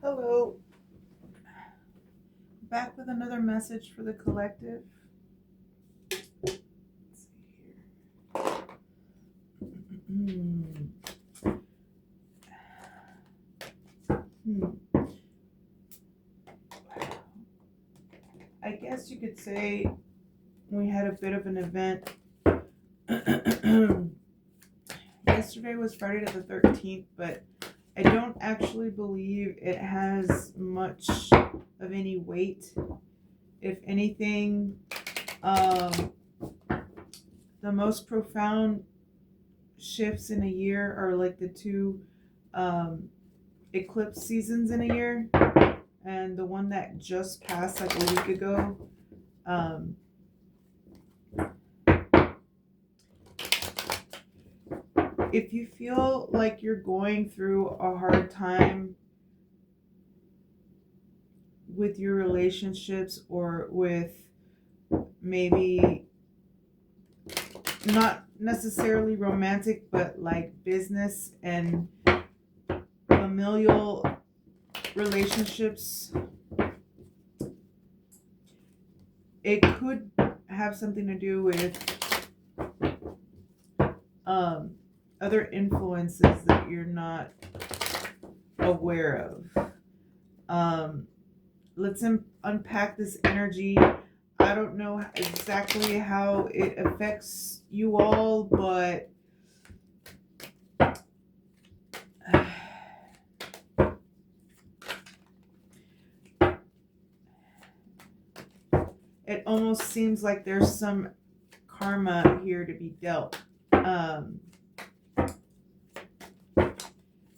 Hello, back with another message for the collective. Let's see here. I guess you could say we had a bit of an event. Yesterday was Friday the 13th, but I don't actually believe it has much of any weight. If anything, the most profound shifts in a year are like the two eclipse seasons in a year, and the one that just passed like a week ago. If you feel like you're going through a hard time with your relationships or with maybe not necessarily romantic, but like business and familial relationships, it could have something to do with other influences that you're not aware of. Let's unpack this energy. I don't know exactly how it affects you all, but it almost seems like there's some karma here to be dealt.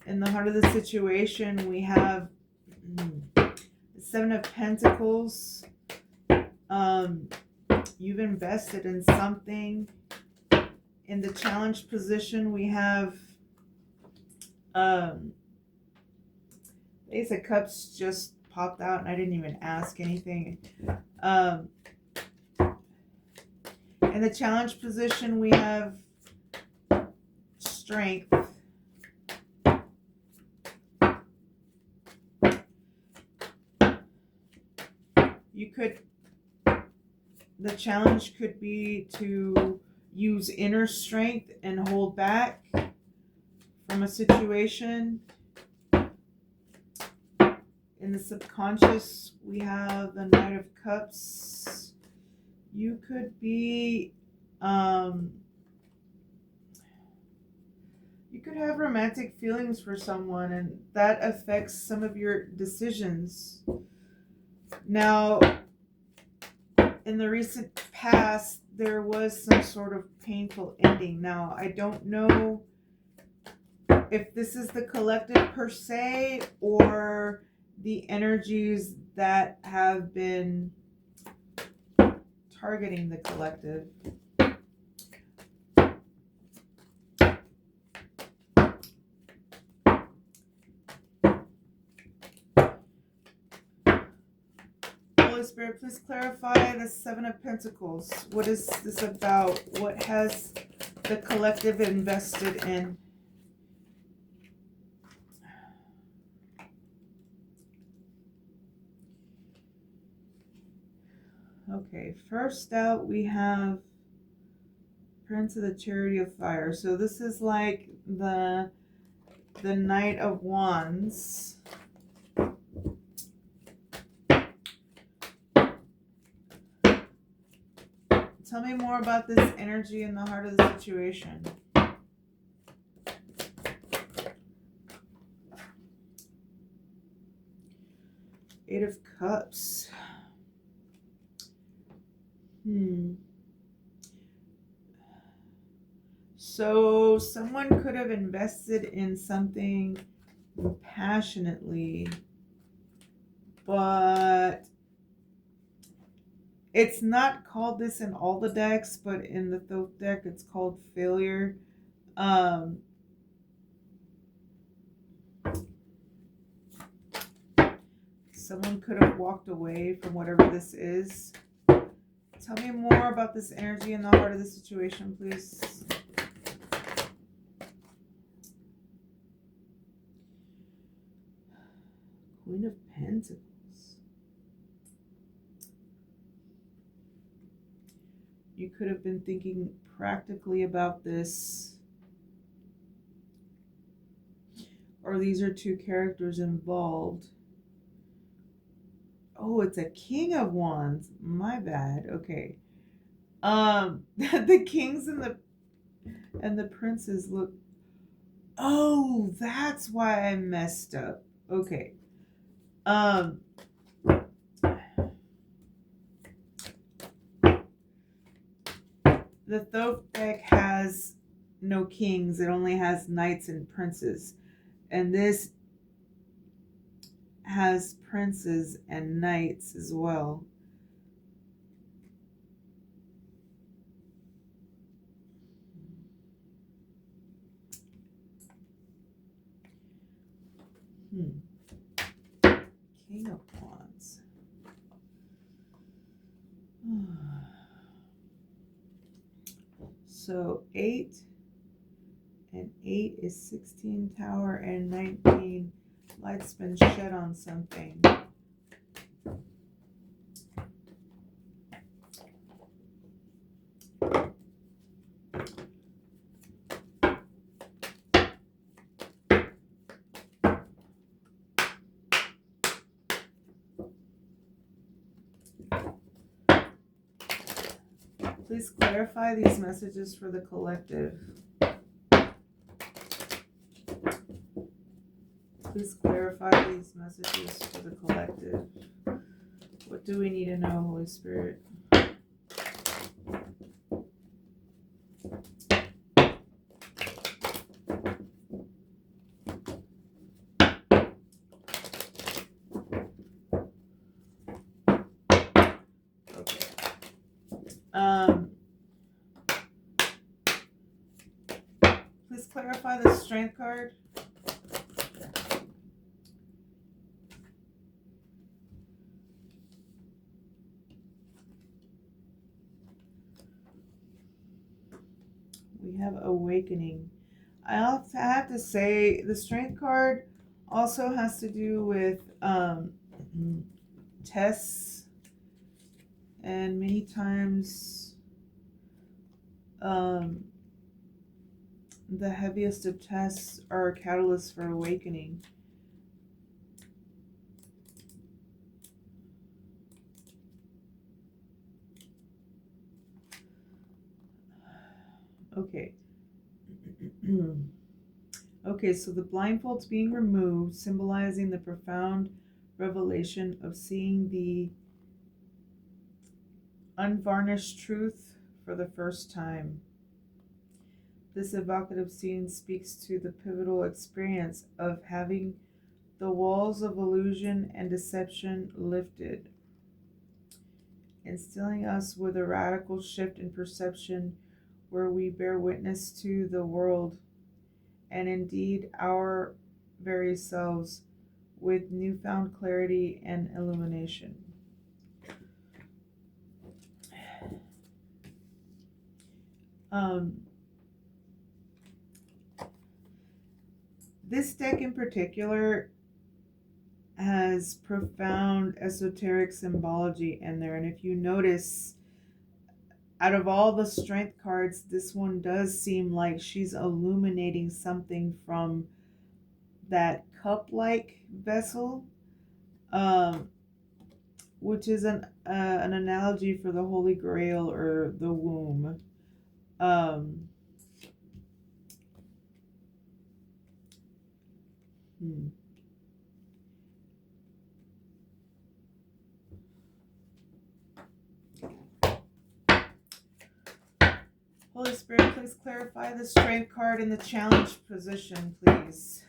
In the heart of the situation, we have the Seven of Pentacles. You've invested in something. In the challenge position, we have Ace of Cups just popped out, and I didn't even ask anything. In the challenge position, we have Strength. The challenge could be to use inner strength and hold back from a situation. In the subconscious, we have the Knight of Cups. You could be, you could have romantic feelings for someone, and that affects some of your decisions. Now, in the recent past, there was some sort of painful ending. Now, I don't know if this is the collective per se or the energies that have been targeting the collective. Holy Spirit, please clarify the Seven of Pentacles. What is this about? What has the collective invested in? Okay, first out we have Prince of the Chariot of Fire. So this is like the Knight of Wands. Tell me more about this energy in the heart of the situation. Eight of Cups. So someone could have invested in something passionately, but it's not called this in all the decks, but in the Thoth deck it's called failure. Someone could have walked away from whatever this is. Tell me more about this energy in the heart of the situation, please. Queen of Pentacles. You could have been thinking practically about this. Or these are two characters involved. Oh, it's a King of Wands. My bad. Okay. The kings and the princes look. Oh, that's why I messed up. Okay. The Thoth deck has no kings. It only has knights and princes. And this has princes and knights as well. King of Wands. So 8 and 8 is 16 tower and 19 light's been shed on something. Please clarify these messages for the collective. Please clarify these messages for the collective. What do we need to know, Holy Spirit? Please clarify the Strength card. We have Awakening. I have to say the Strength card also has to do with tests, and many times the heaviest of tests are catalysts for awakening. Okay. Okay, so the blindfold's being removed, symbolizing the profound revelation of seeing the unvarnished truth for the first time. This evocative scene speaks to the pivotal experience of having the walls of illusion and deception lifted, instilling us with a radical shift in perception where we bear witness to the world and indeed our very selves with newfound clarity and illumination. This deck in particular has profound esoteric symbology in there, and if you notice, out of all the Strength cards, this one does seem like she's illuminating something from that cup-like vessel, which is an analogy for the Holy Grail or the womb. Holy Spirit, please clarify the Strength card in the challenge position, please.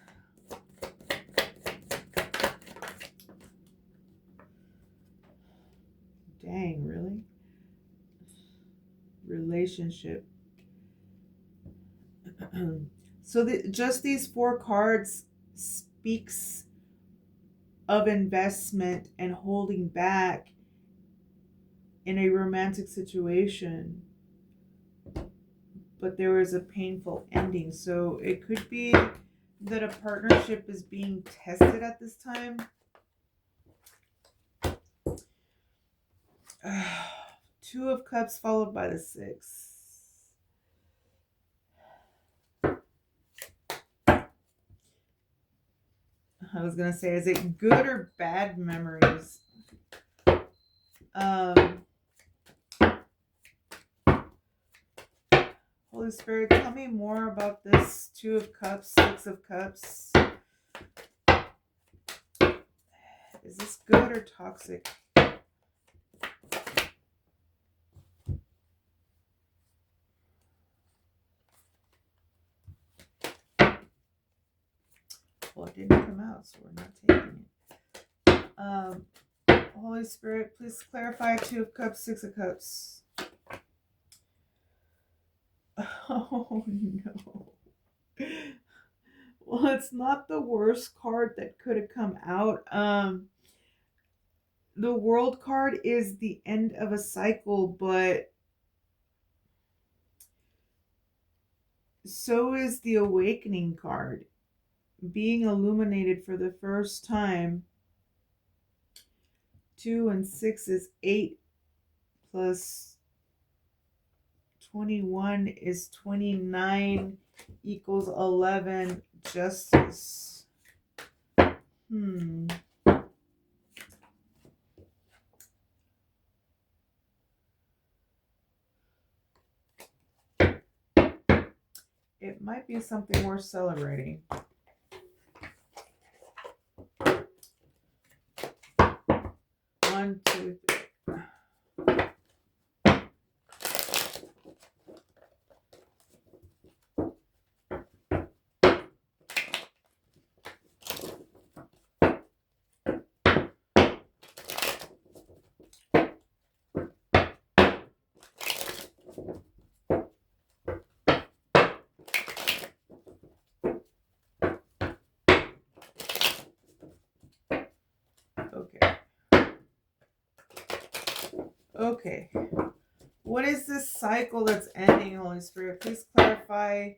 Dang, really? Relationship. So just these 4 cards speaks of investment and holding back in a romantic situation, but there was a painful ending. So it could be that a partnership is being tested at this time. Two of Cups followed by the 6. I was going to say, is it good or bad memories? Holy Spirit, tell me more about this Two of Cups, Six of Cups. Is this good or toxic? Well, it didn't come out, so we're not taking it. Holy Spirit, please clarify Two of Cups, Six of Cups. Oh, no. Well, it's not the worst card that could have come out. The World card is the end of a cycle, but so is the Awakening card. Being illuminated for the first time. 2 and 6 is 8 plus 21 is 29 equals 11. Justice. It might be something worth celebrating. One, two, three. Okay. What is this cycle that's ending, Holy Spirit? Please clarify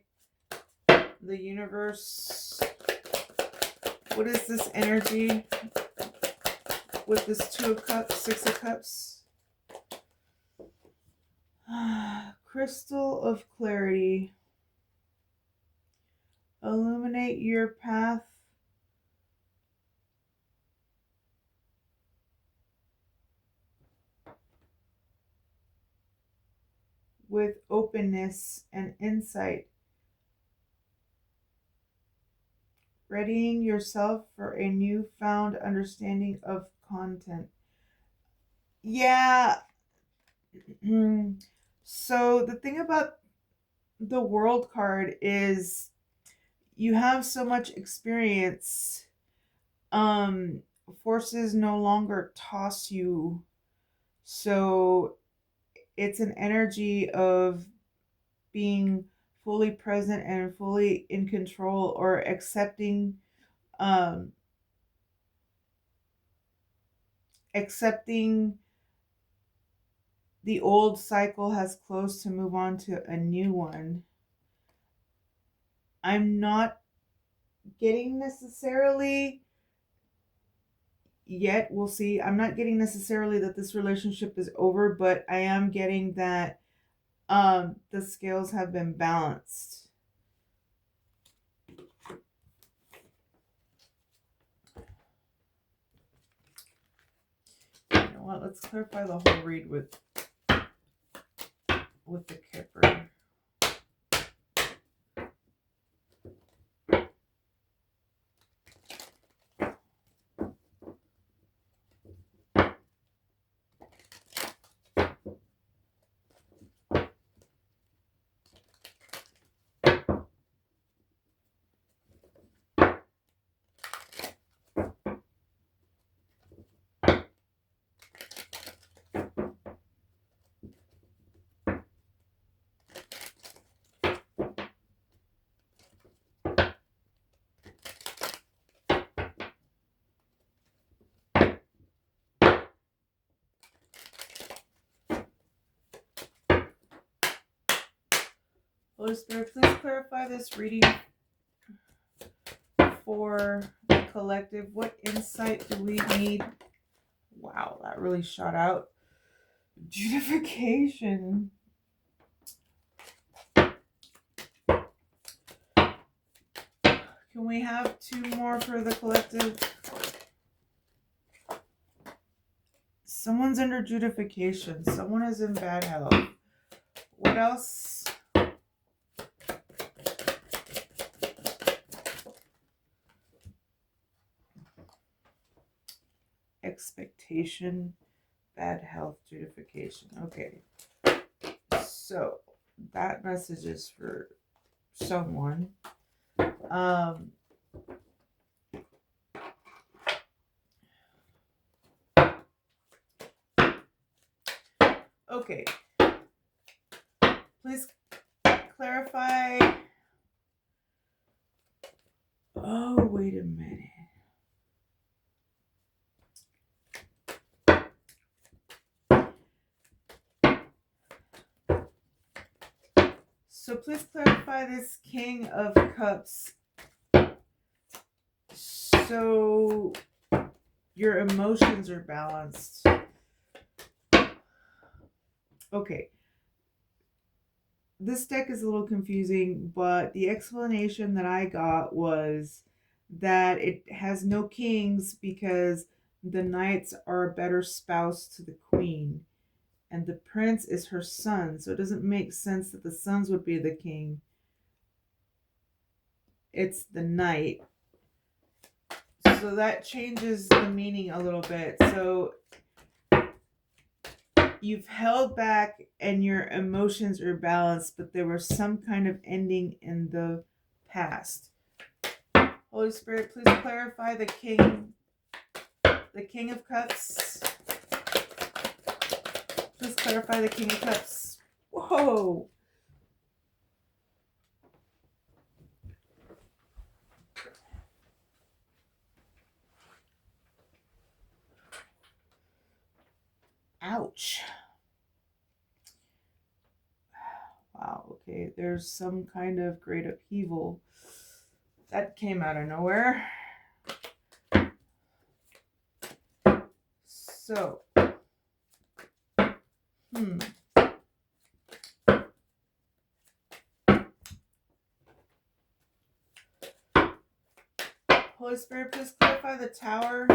the universe. What is this energy with this Two of Cups, Six of Cups? Crystal of Clarity. Illuminate your path. With openness and insight. Readying yourself for a newfound understanding of content. Yeah. So the thing about the World card is you have so much experience. Forces no longer toss you. So it's an energy of being fully present and fully in control, or accepting the old cycle has closed to move on to a new one. I'm not getting necessarily yet, we'll see. I'm not getting necessarily that this relationship is over, but I am getting that the scales have been balanced. You know what? Let's clarify the whole read with the Kipper. Holy Spirit, please clarify this reading for the collective. What insight do we need? Wow, that really shot out. Judification. Can we have 2 more for the collective? Someone's under judification. Someone is in bad health. What else? Expectation, bad health, judification. Okay. So that message is for someone. Okay. Please clarify. Oh, wait a minute. So please clarify this King of Cups. So your emotions are balanced. Okay. This deck is a little confusing, but the explanation that I got was that it has no kings because the knights are a better spouse to the queen. And the prince is her son, so it doesn't make sense that the sons would be the king. It's the knight. So that changes the meaning a little bit. So you've held back and your emotions are balanced, but there was some kind of ending in the past. Holy Spirit, please clarify the King of Cups. Please clarify the King of Cups. Whoa. Ouch. Wow, okay. There's some kind of great upheaval. That came out of nowhere. So, Holy Spirit, please clarify the Tower.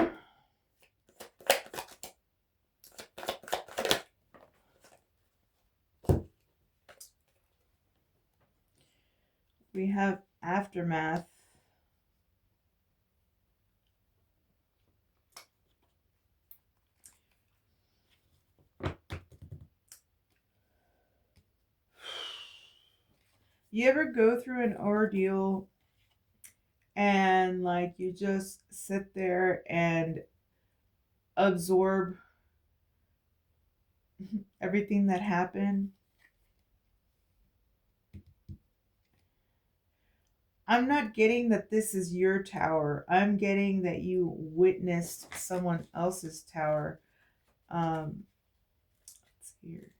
We have Aftermath. You ever go through an ordeal and like you just sit there and absorb everything that happened? I'm not getting that this is your tower. I'm getting that you witnessed someone else's tower. Let's see here.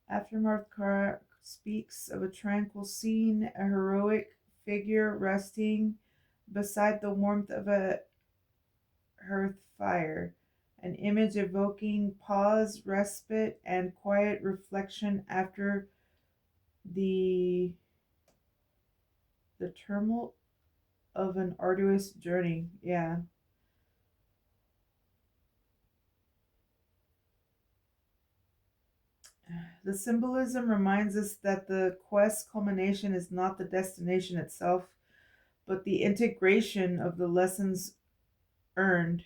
Aftermath card speaks of a tranquil scene, a heroic figure resting beside the warmth of a hearth fire, an image evoking pause, respite, and quiet reflection after the turmoil of an arduous journey. Yeah. The symbolism reminds us that the quest culmination is not the destination itself, but the integration of the lessons earned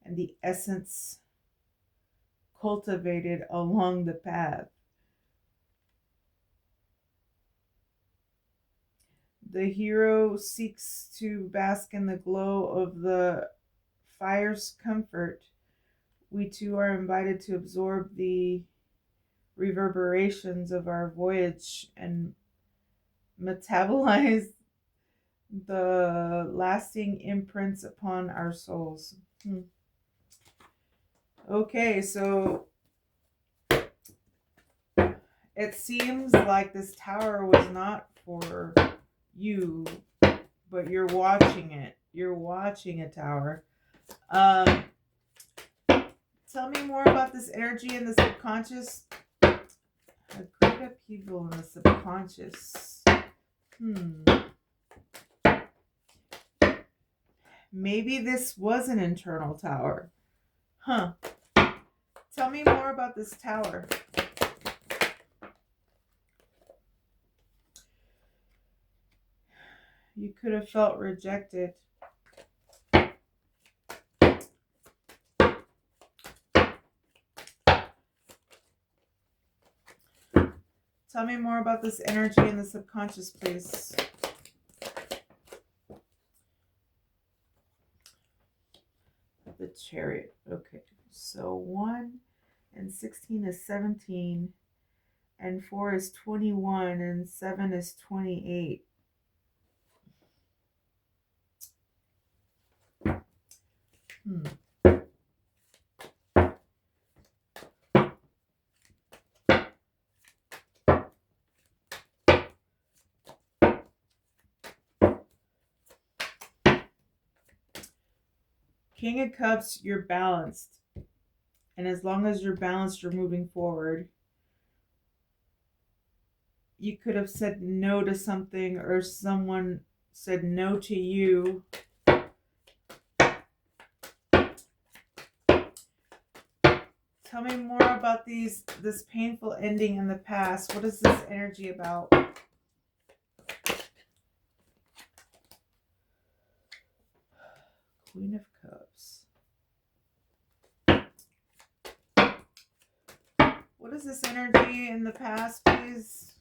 and the essence cultivated along the path. The hero seeks to bask in the glow of the fire's comfort. We too are invited to absorb the reverberations of our voyage and metabolize the lasting imprints upon our souls. Okay, so it seems like this tower was not for you, but you're watching it. You're watching a tower. Tell me more about this energy in the subconscious. A great upheaval in the subconscious. Maybe this was an internal tower. Huh. Tell me more about this tower. You could have felt rejected. Tell me more about this energy in the subconscious, please. The Chariot. Okay. So 1 and 16 is 17. And 4 is 21. And 7 is 28. King of Cups, you're balanced. And as long as you're balanced, you're moving forward. You could have said no to something, or someone said no to you. Tell me more about this painful ending in the past. What is this energy about? Queen of Cups. What is this energy in the past, please?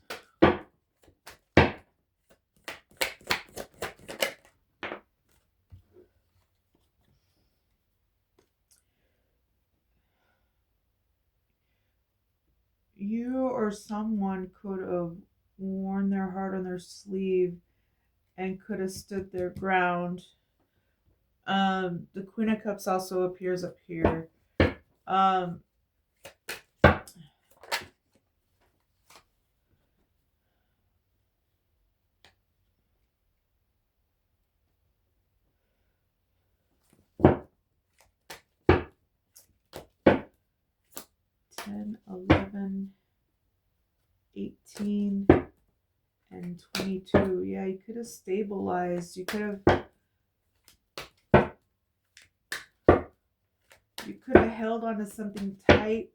You or someone could have worn their heart on their sleeve and could have stood their ground. The Queen of Cups also appears up here. 10, 11, 18, and 22. Yeah, you could have stabilized. You could have held on to something tight.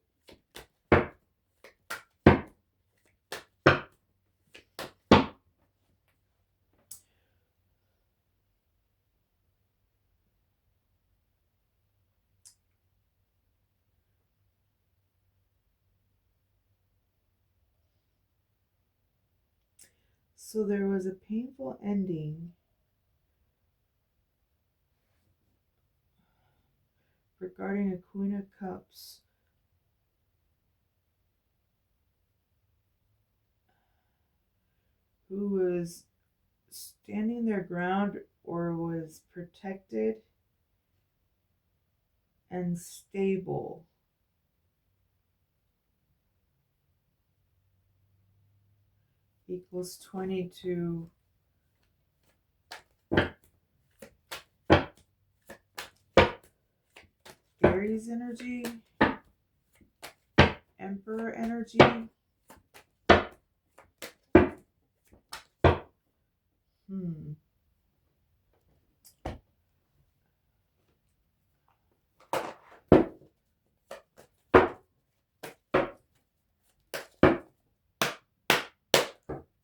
So there was a painful ending regarding a Queen of Cups who was standing their ground or was protected and stable. Equals 22. Aries energy. Emperor energy.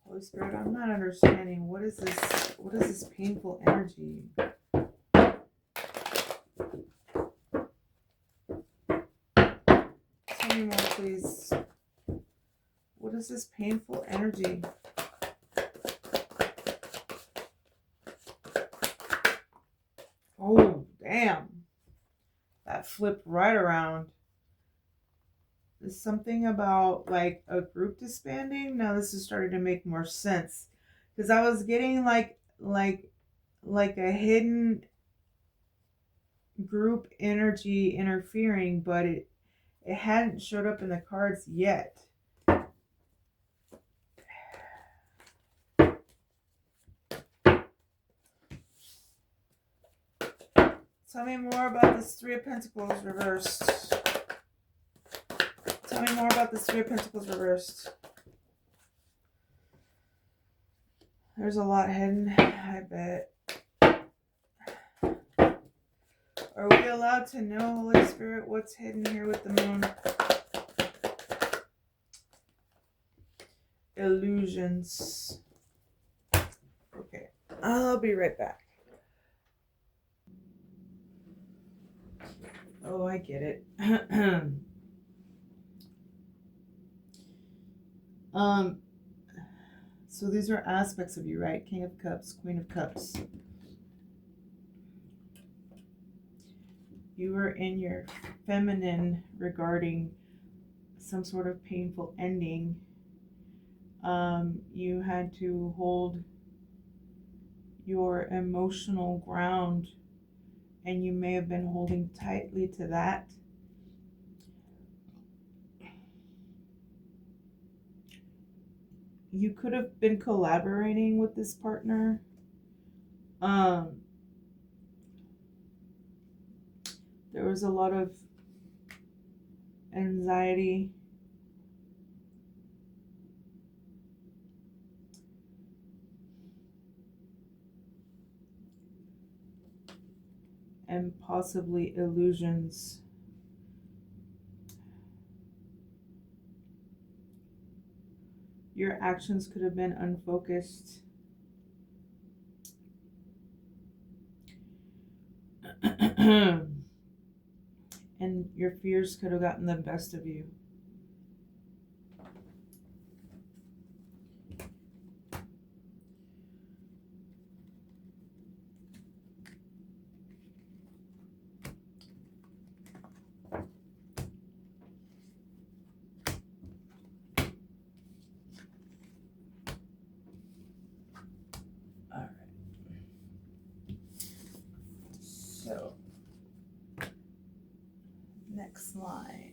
Holy Spirit, I'm not understanding. What is this painful energy? Tell me more, please. What is this painful energy? Oh, damn. That flipped right around. There's something about like a group disbanding. Now this is starting to make more sense. Because I was getting like a hidden group energy interfering, but it hadn't showed up in the cards yet. Tell me more about this Three of Pentacles reversed. me more about the Three of Pentacles reversed. There's a lot hidden, I bet. Are we allowed to know, Holy Spirit, what's hidden here with the moon? Illusions. Okay, I'll be right back. Oh, I get it. So these are aspects of you, right? King of Cups, Queen of Cups. You were in your feminine regarding some sort of painful ending. You had to hold your emotional ground, and you may have been holding tightly to that. You could have been collaborating with this partner. There was a lot of anxiety. And possibly illusions. Your actions could have been unfocused. And your fears could have gotten the best of you. All right. So, next line.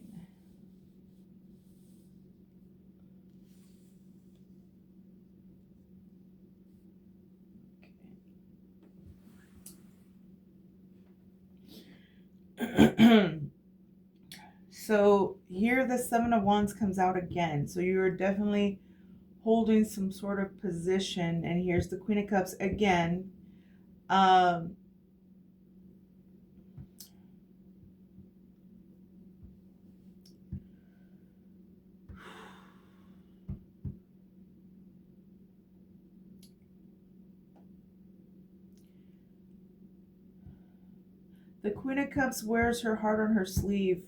So here the Seven of Wands comes out again. So you're definitely holding some sort of position. And here's the Queen of Cups again. The Queen of Cups wears her heart on her sleeve.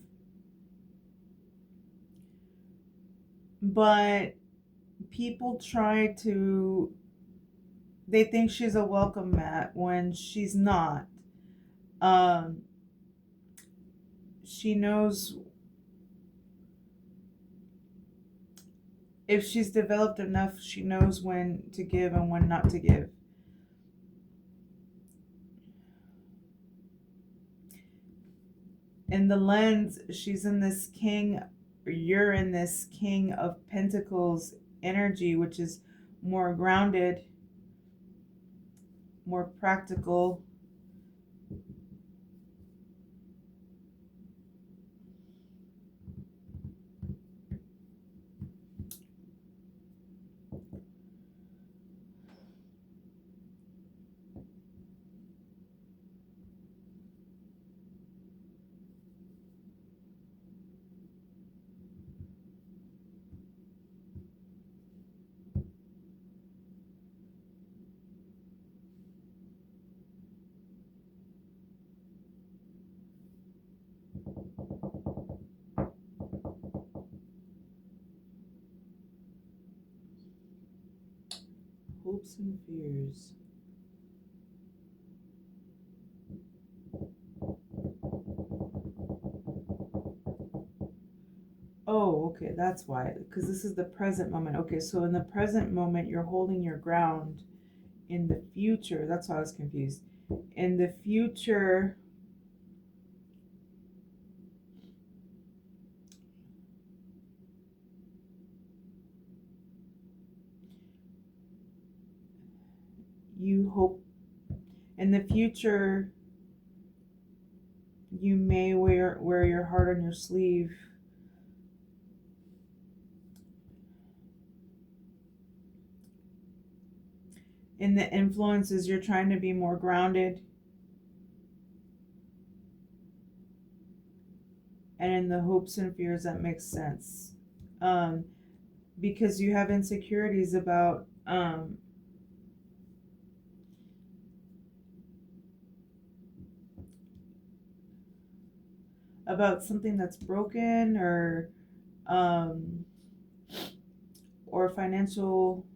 But people try to, they think she's a welcome mat when she's not. She knows if she's developed enough, she knows when to give and when not to give. In the lens, she's in this king, or you're in this King of Pentacles energy, which is more grounded, more practical. Hopes and fears. Oh, okay, that's why. Because this is the present moment. Okay, so in the present moment, you're holding your ground. In the future, that's why I was confused. In the future, you hope, in the future, you may wear your heart on your sleeve. in the influences, you're trying to be more grounded. And in the hopes and fears, that makes sense. Because you have insecurities about something that's broken, or financial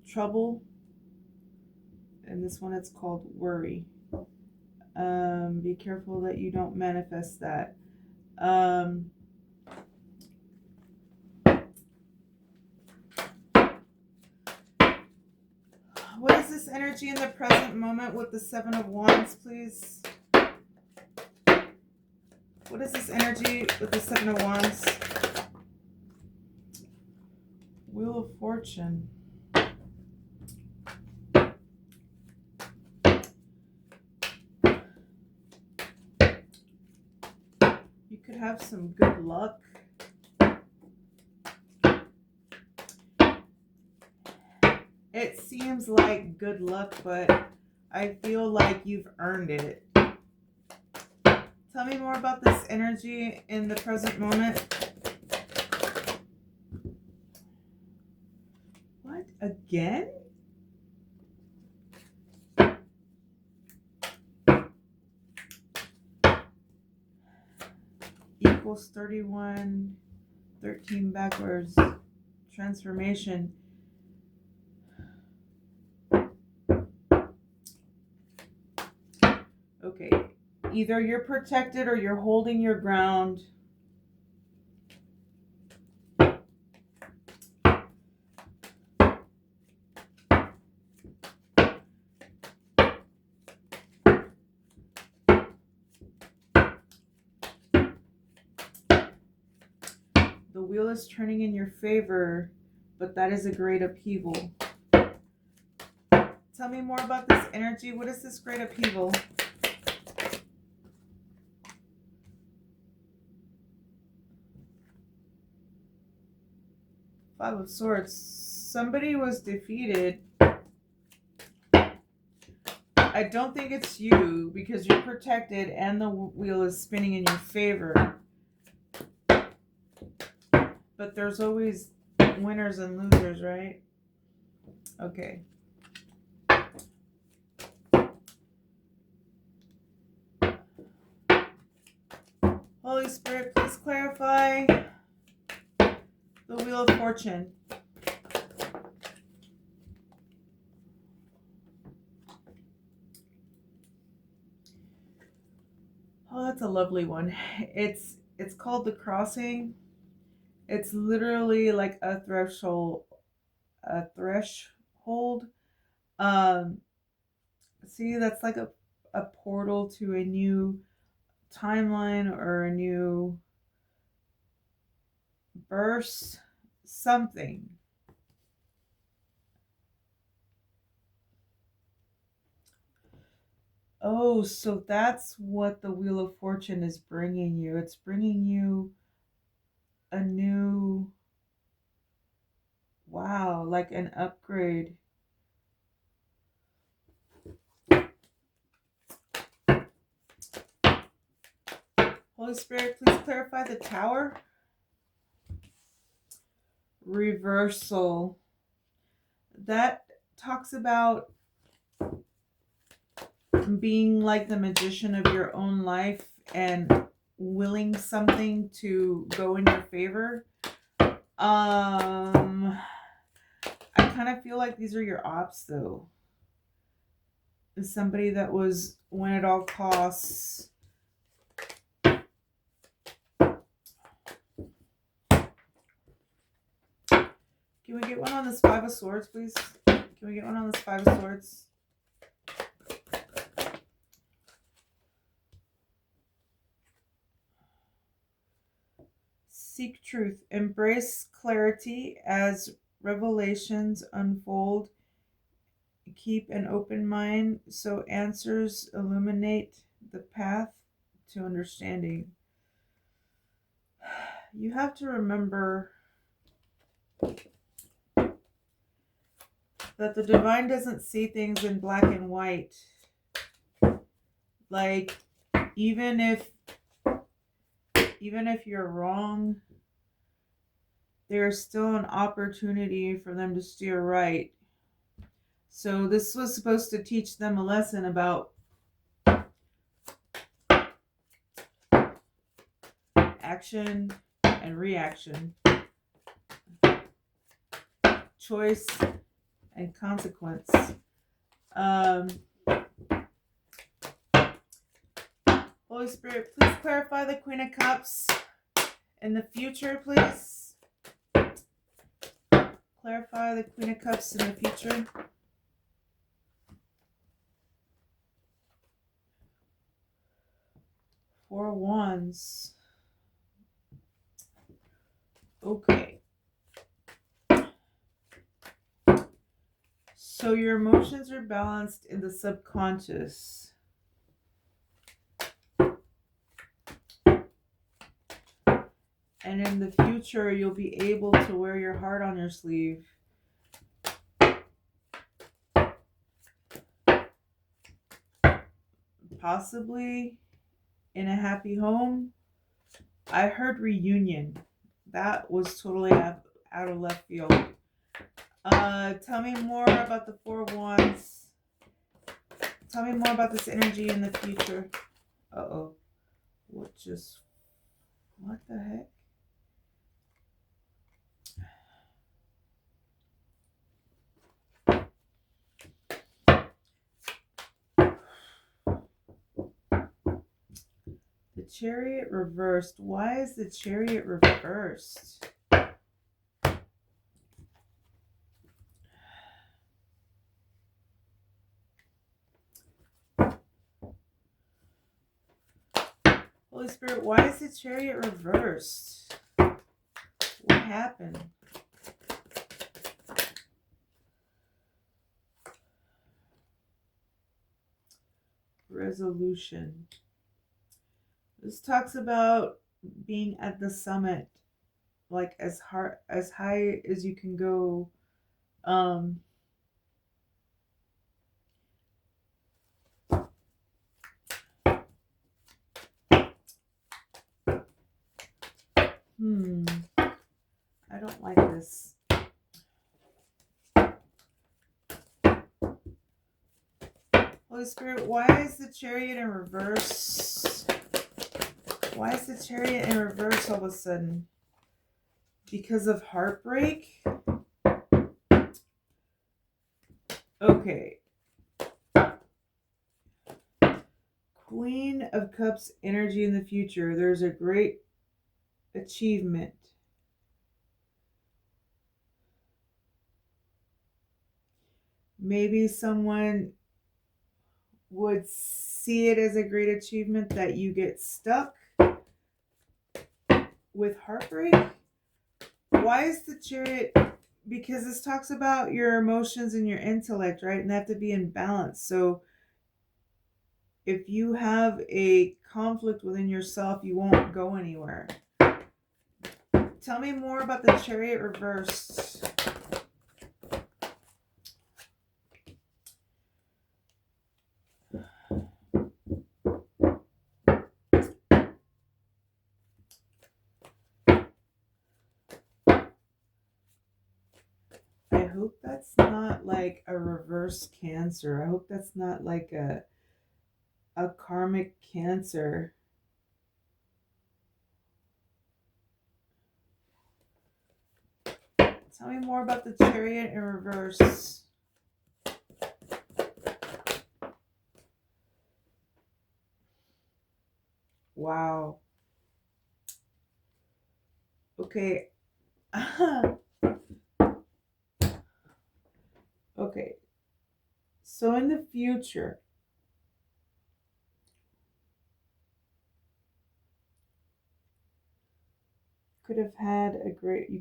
trouble. And this one, it's called worry. Be careful that you don't manifest that. What is this energy in the present moment with the Seven of Wands, please? What is this energy with the Seven of Wands? Wheel of Fortune. You could have some good luck. It seems like good luck, but I feel like you've earned it. Tell me more about this energy in the present moment. What? Again? Equals 31, 13 backwards. Transformation. Okay. Either you're protected or you're holding your ground. The wheel is turning in your favor, but that is a great upheaval. Tell me more about this energy. What is this great upheaval? Five of Swords. Somebody was defeated. I don't think it's you because you're protected and the wheel is spinning in your favor. But there's always winners and losers, right? Okay. Holy Spirit, please clarify the Wheel of Fortune. Oh, that's a lovely one. It's called the Crossing. It's literally like a threshold. See, that's like a portal to a new timeline or a new birth, something. Oh, so that's what the Wheel of Fortune is bringing you. It's bringing you a new, wow, like an upgrade. Holy Spirit, please clarify the Tower. Reversal. That talks about being like the magician of your own life and willing something to go in your favor. I kind of feel like these are your ops though. Is somebody that was win at all costs. Can we get one on this Five of Swords, please? Can we get one on this Five of Swords? Seek truth. Embrace clarity as revelations unfold. Keep an open mind so answers illuminate the path to understanding. You have to remember But the divine doesn't see things in black and white. Like, even if you're wrong, there's still an opportunity for them to steer right. So this was supposed to teach them a lesson about action and reaction, choice and consequence. Holy Spirit, please clarify the Queen of Cups in the future, please. Clarify the Queen of Cups in the future. Four of Wands. Okay. So your emotions are balanced in the subconscious. And in the future, you'll be able to wear your heart on your sleeve. Possibly in a happy home. I heard reunion. That was totally out of left field. Tell me more about the Four of Wands. Tell me more about this energy in the future. Uh-oh. What the heck? The Chariot reversed. Why is the Chariot reversed? Holy Spirit, why is the Chariot reversed? What happened? Resolution. This talks about being at the summit, like as high as you can go. I don't like this. Holy Spirit, why is the Chariot in reverse? Why is the Chariot in reverse all of a sudden? Because of heartbreak? Okay. Queen of Cups energy in the future. There's a great achievement. Maybe someone would see it as a great achievement that you get stuck with heartbreak. Why is the Chariot? Because this talks about your emotions and your intellect, right? And they have to be in balance. So if you have a conflict within yourself, you won't go anywhere. Tell me more about the Chariot reversed. I hope that's not like a reverse Cancer. I hope that's not like a karmic Cancer. Tell me more about the Chariot in reverse. Wow. Okay. Okay. So in the future, you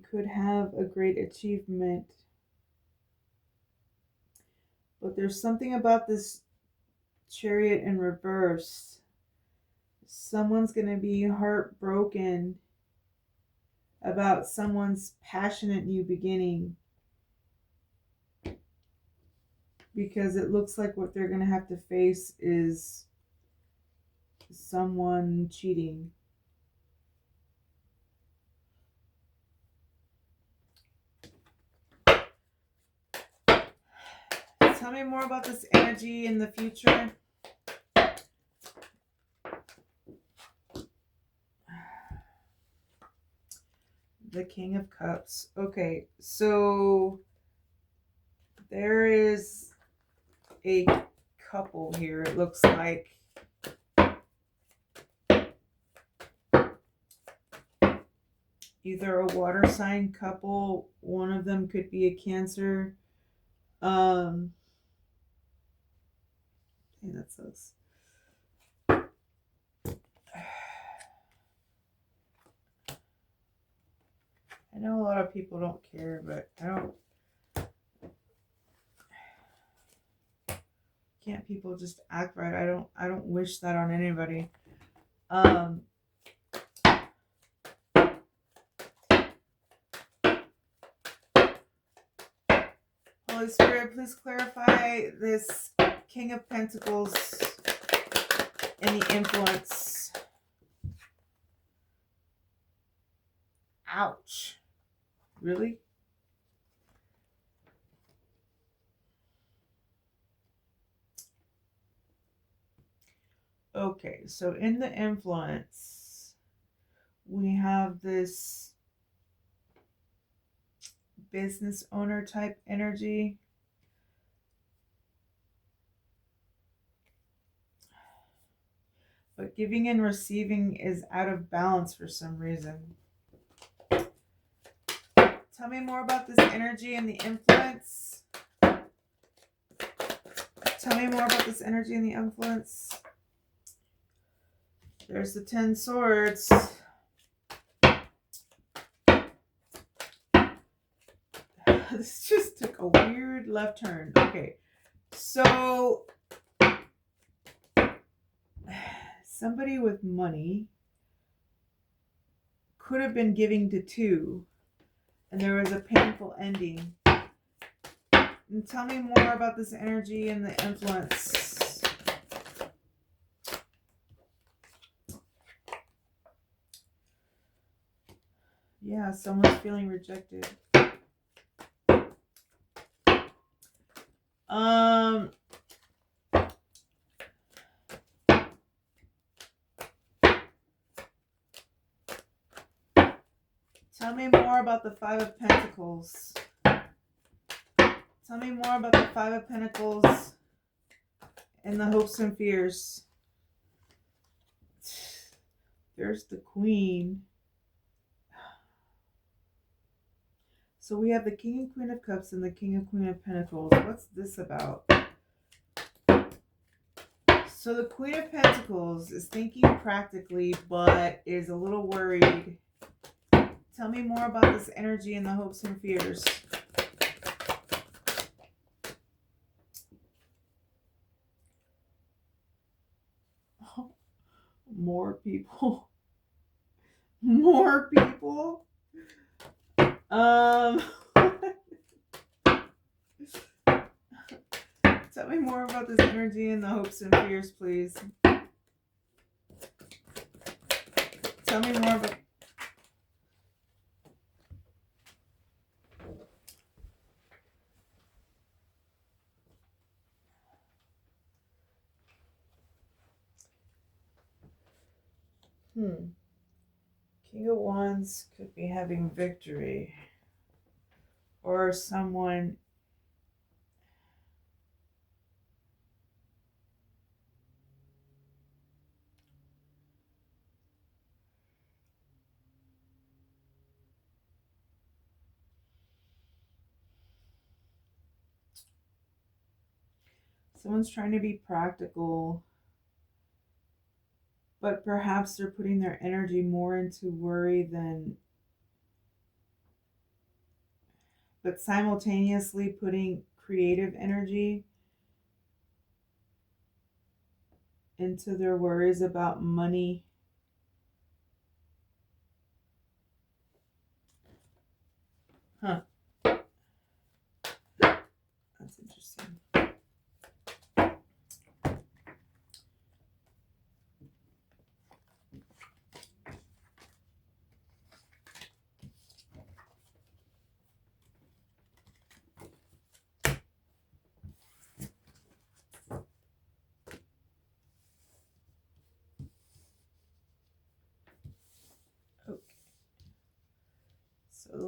could have a great achievement. But there's something about this Chariot in reverse. Someone's going to be heartbroken about someone's passionate new beginning. because it looks like what they're going to have to face is someone cheating. Tell me more about this energy in the future. The King of Cups. Okay, so there is a couple here, it looks like. Either a water sign couple, one of them could be a Cancer. And that's those. I know a lot of people don't care, but can't people just act right? I don't wish that on anybody. Holy Spirit, please clarify this King of Pentacles and the influence. Ouch. Really? Okay, so in the influence, we have this business owner type energy. But giving and receiving is out of balance for some reason. Tell me more about this energy and the influence. Tell me more about this energy and the influence. There's the 10 Swords. This just took a weird left turn. Okay, so somebody with money could have been giving to two, and there was a painful ending. And tell me more about this energy and the influence. Yeah, someone's feeling rejected. Tell me more about the Five of Pentacles. Tell me more about the Five of Pentacles and the hopes and fears. There's the Queen. So we have the King and Queen of Cups and the King and Queen of Pentacles. What's this about? So the Queen of Pentacles is thinking practically, but is a little worried. Tell me more about this energy and the hopes and fears. Oh, more people. More people. Tell me more about this energy and the hopes and fears, please. Tell me more about... King of Wands could be having victory. Or someone's trying to be practical, but perhaps they're putting their energy more into worry than, but simultaneously putting creative energy into their worries about money. Huh. That's interesting.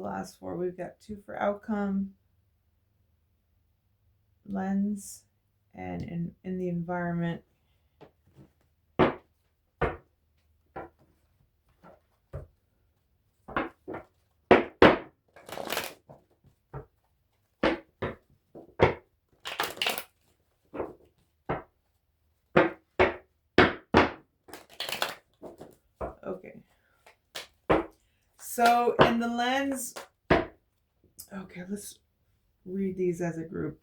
last four. We've got 2 for outcome, lens, and in the environment. Okay. So in the lens, okay, let's read these as a group.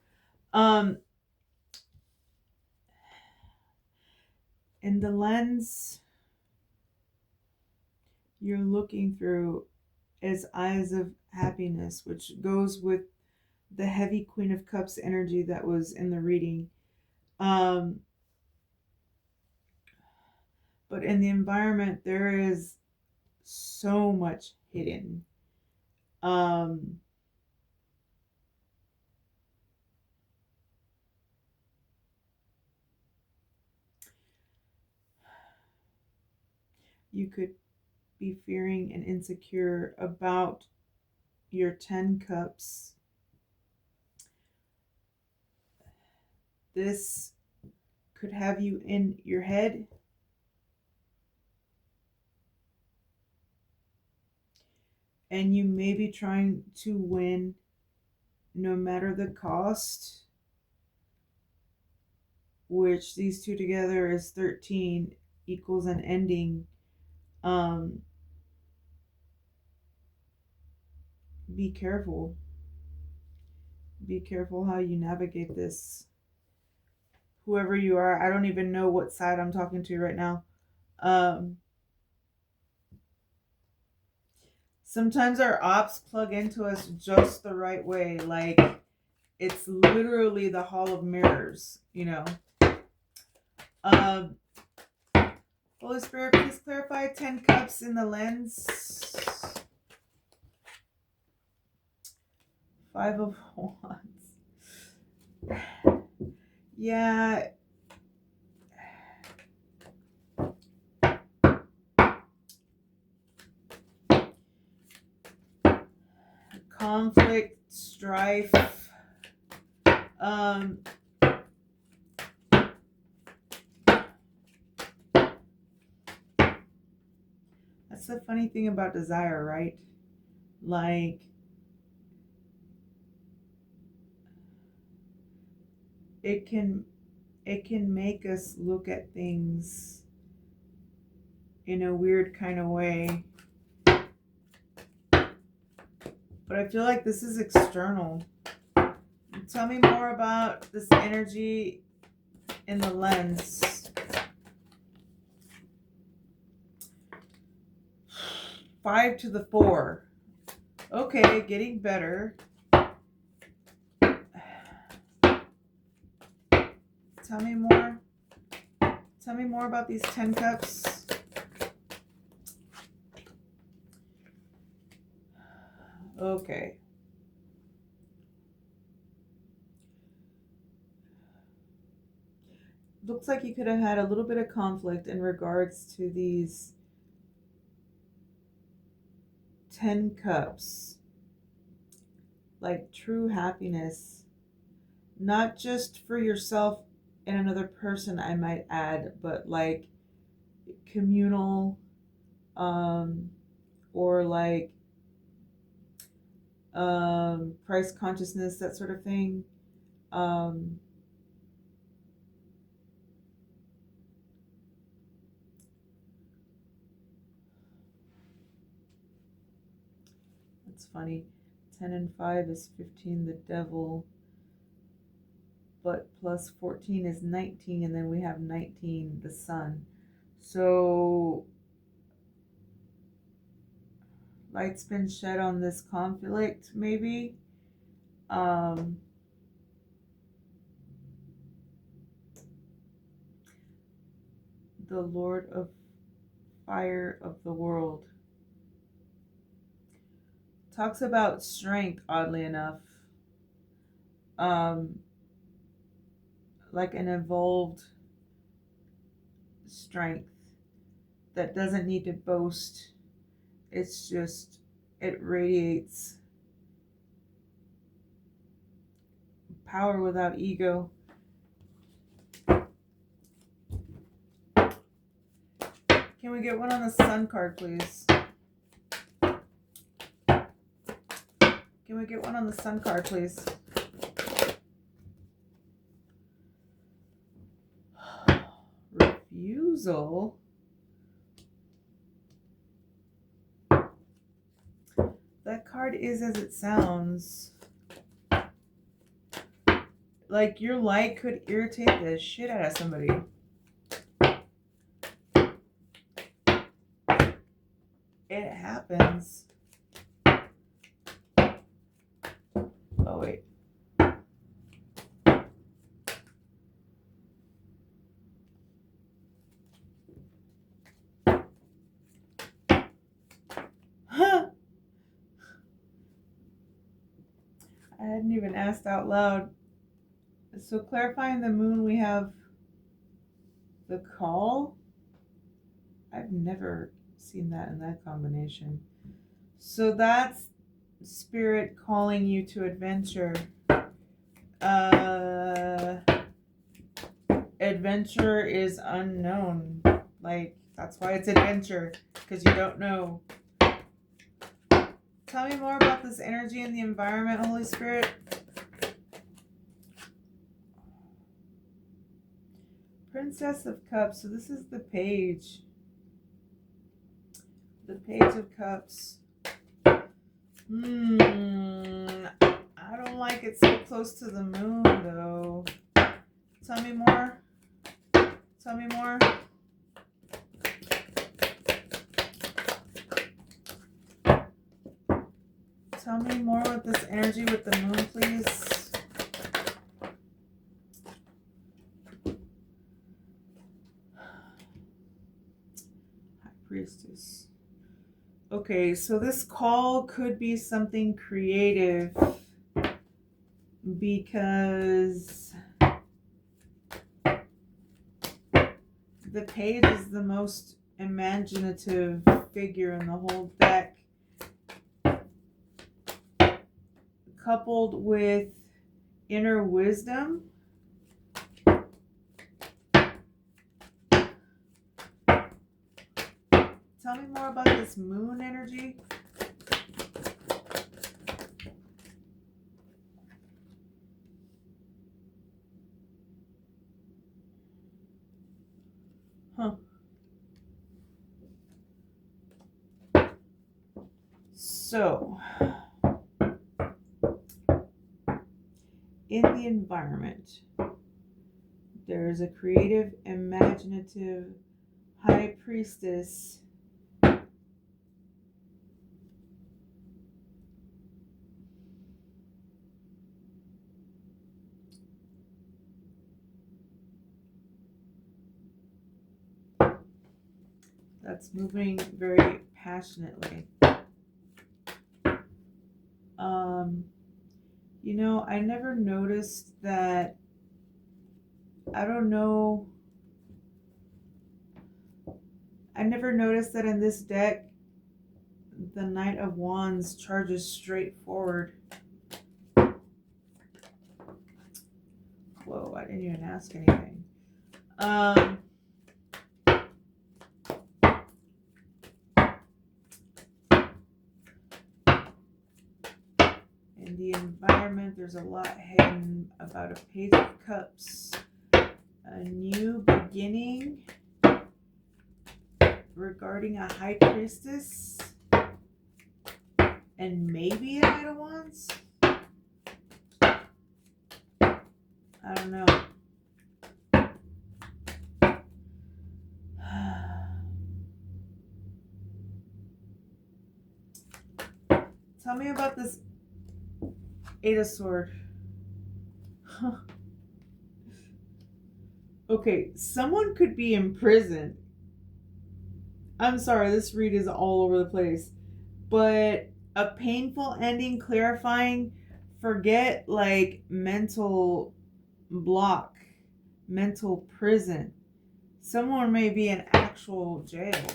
In the lens you're looking through is eyes of happiness, which goes with the heavy Queen of Cups energy that was in the reading. But in the environment, there is so much hidden. You could be fearing and insecure about your 10 cups. This could have you in your head. And you may be trying to win no matter the cost, which these two together is 13 equals an ending. Be careful. Be careful how you navigate this. Whoever you are, I don't even know what side I'm talking to right now. Sometimes our ops plug into us just the right way. Like, it's literally the Hall of Mirrors, you know. Holy Spirit, please clarify 10 cups in the lens. 5 of Wands. Yeah. Conflict, strife. That's the funny thing about desire, right? Like, it can make us look at things in a weird kind of way. But I feel like this is external. Tell me more about this energy in the lens. 5 to the 4. Okay, getting better. Tell me more. Tell me more about these 10 cups. Okay. Looks like you could have had a little bit of conflict in regards to these 10 cups. Like true happiness. Not just for yourself and another person, I might add, but like communal, or like price consciousness, that sort of thing. That's funny. 10 and 5 is 15, the devil. But plus 14 is 19, and then we have 19, the sun. So light's been shed on this conflict, maybe. The Lord of Fire of the world talks about strength, oddly enough. Like an evolved strength that doesn't need to boast. It's just It radiates power without ego. Can we get one on the Sun card, please? Can we get one on the Sun card, please? Refusal. That card is as it sounds. Like your light could irritate the shit out of somebody. It happens. Oh, wait. Huh. I hadn't even asked out loud. So clarifying the moon, we have the call. I've never seen that in that combination. So that's spirit calling you to adventure. Adventure is unknown. Like, that's why it's adventure, because you don't know. Tell me more about this energy in the environment, Holy Spirit. Princess of Cups. So this is the page. The Page of Cups. I don't like it so close to the moon, though. Tell me more. Tell me more. Tell me more with this energy with the moon, please. High Priestess. Okay, so this call could be something creative because the page is the most imaginative figure in the whole deck, coupled with inner wisdom. Tell me more about this moon energy. Huh. So, in the environment, there's a creative, imaginative high priestess that's moving very passionately. You know, I never noticed that. I don't know. I never noticed that in this deck, the Knight of Wands charges straight forward. Whoa, I didn't even ask anything. In the environment, there's a lot hidden about a Page of Cups. A new beginning regarding a High Priestess. And maybe a Knight of Wands? I don't know. Tell me about this Eight of Swords. Okay, someone could be in prison. I'm sorry, this read is all over the place. But a painful ending, clarifying, forget like mental block, mental prison. Someone may be in actual jail.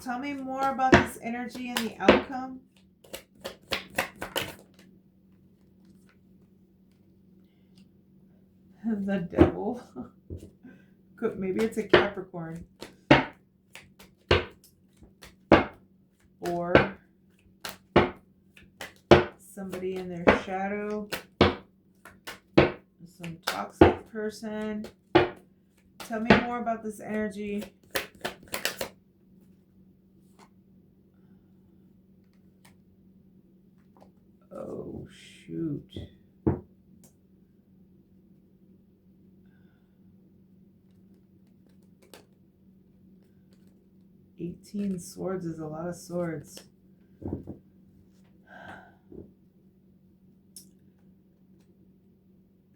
Tell me more about this energy and the outcome. The Devil. Maybe it's a Capricorn. Or somebody in their shadow. Some toxic person. Tell me more about this energy. Oh, shoot. $18 swords is a lot of swords.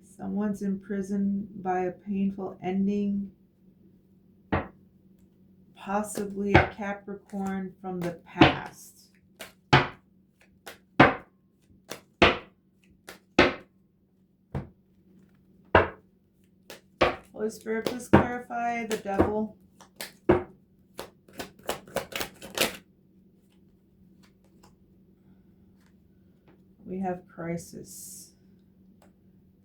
Someone's imprisoned by a painful ending. Possibly a Capricorn from the past. Holy Spirit, please clarify the Devil. We have Crisis.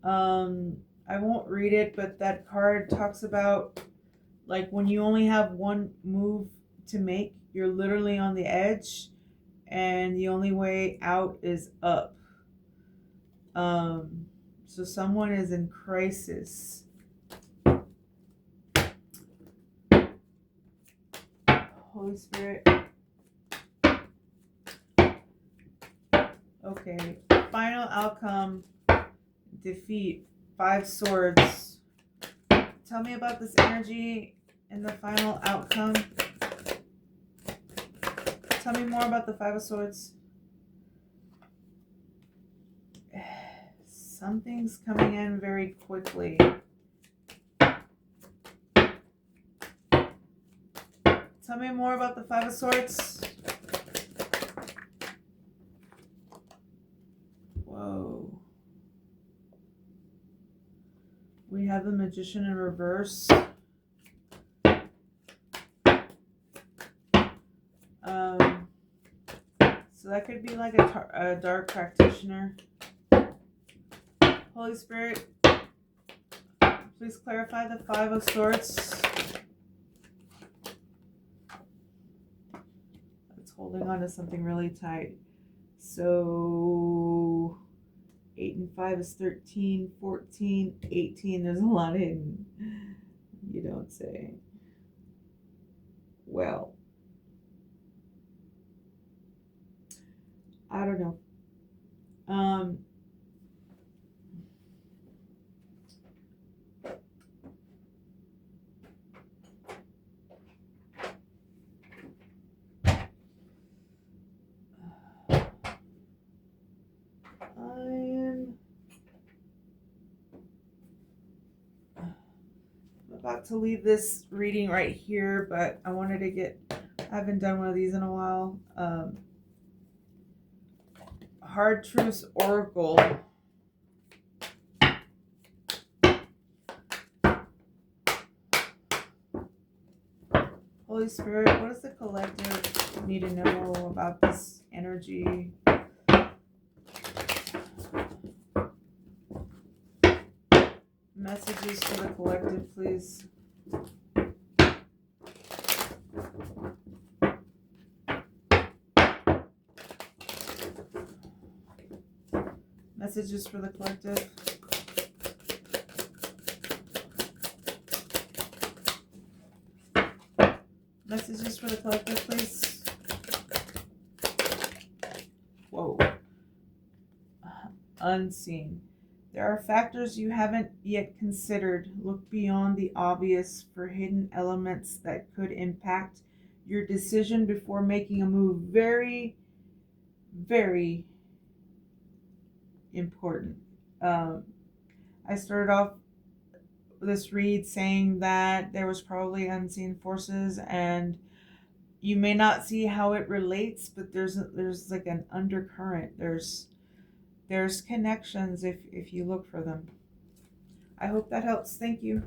I won't read it, but that card talks about like when you only have one move to make, you're literally on the edge and the only way out is up. So someone is in crisis. Holy Spirit. Okay, final outcome, defeat, 5 swords. Tell me about this energy and the final outcome. Tell me more about the 5 of swords. Something's coming in very quickly. Tell me more about the 5 of swords. Whoa. We have the Magician in reverse. So that could be like a dark practitioner. Holy Spirit, please clarify the 5 of swords. It's holding on to something really tight. So 8 and 5 is 13, 14, 18. There's a lot hidden. You don't say. Well, I don't know. I'm about to leave this reading right here, but I wanted to I haven't done one of these in a while. Hard Truths Oracle. Holy Spirit, what does the collective need to know about this energy? Messages for the collective, please. Messages for the collective. Messages for the collective, please. Whoa. Unseen. There are factors you haven't yet considered. Look beyond the obvious for hidden elements that could impact your decision before making a move. Very, very important. I started off this read saying that there was probably unseen forces, and you may not see how it relates, but there's like an undercurrent. There's connections if you look for them. I hope that helps. Thank you.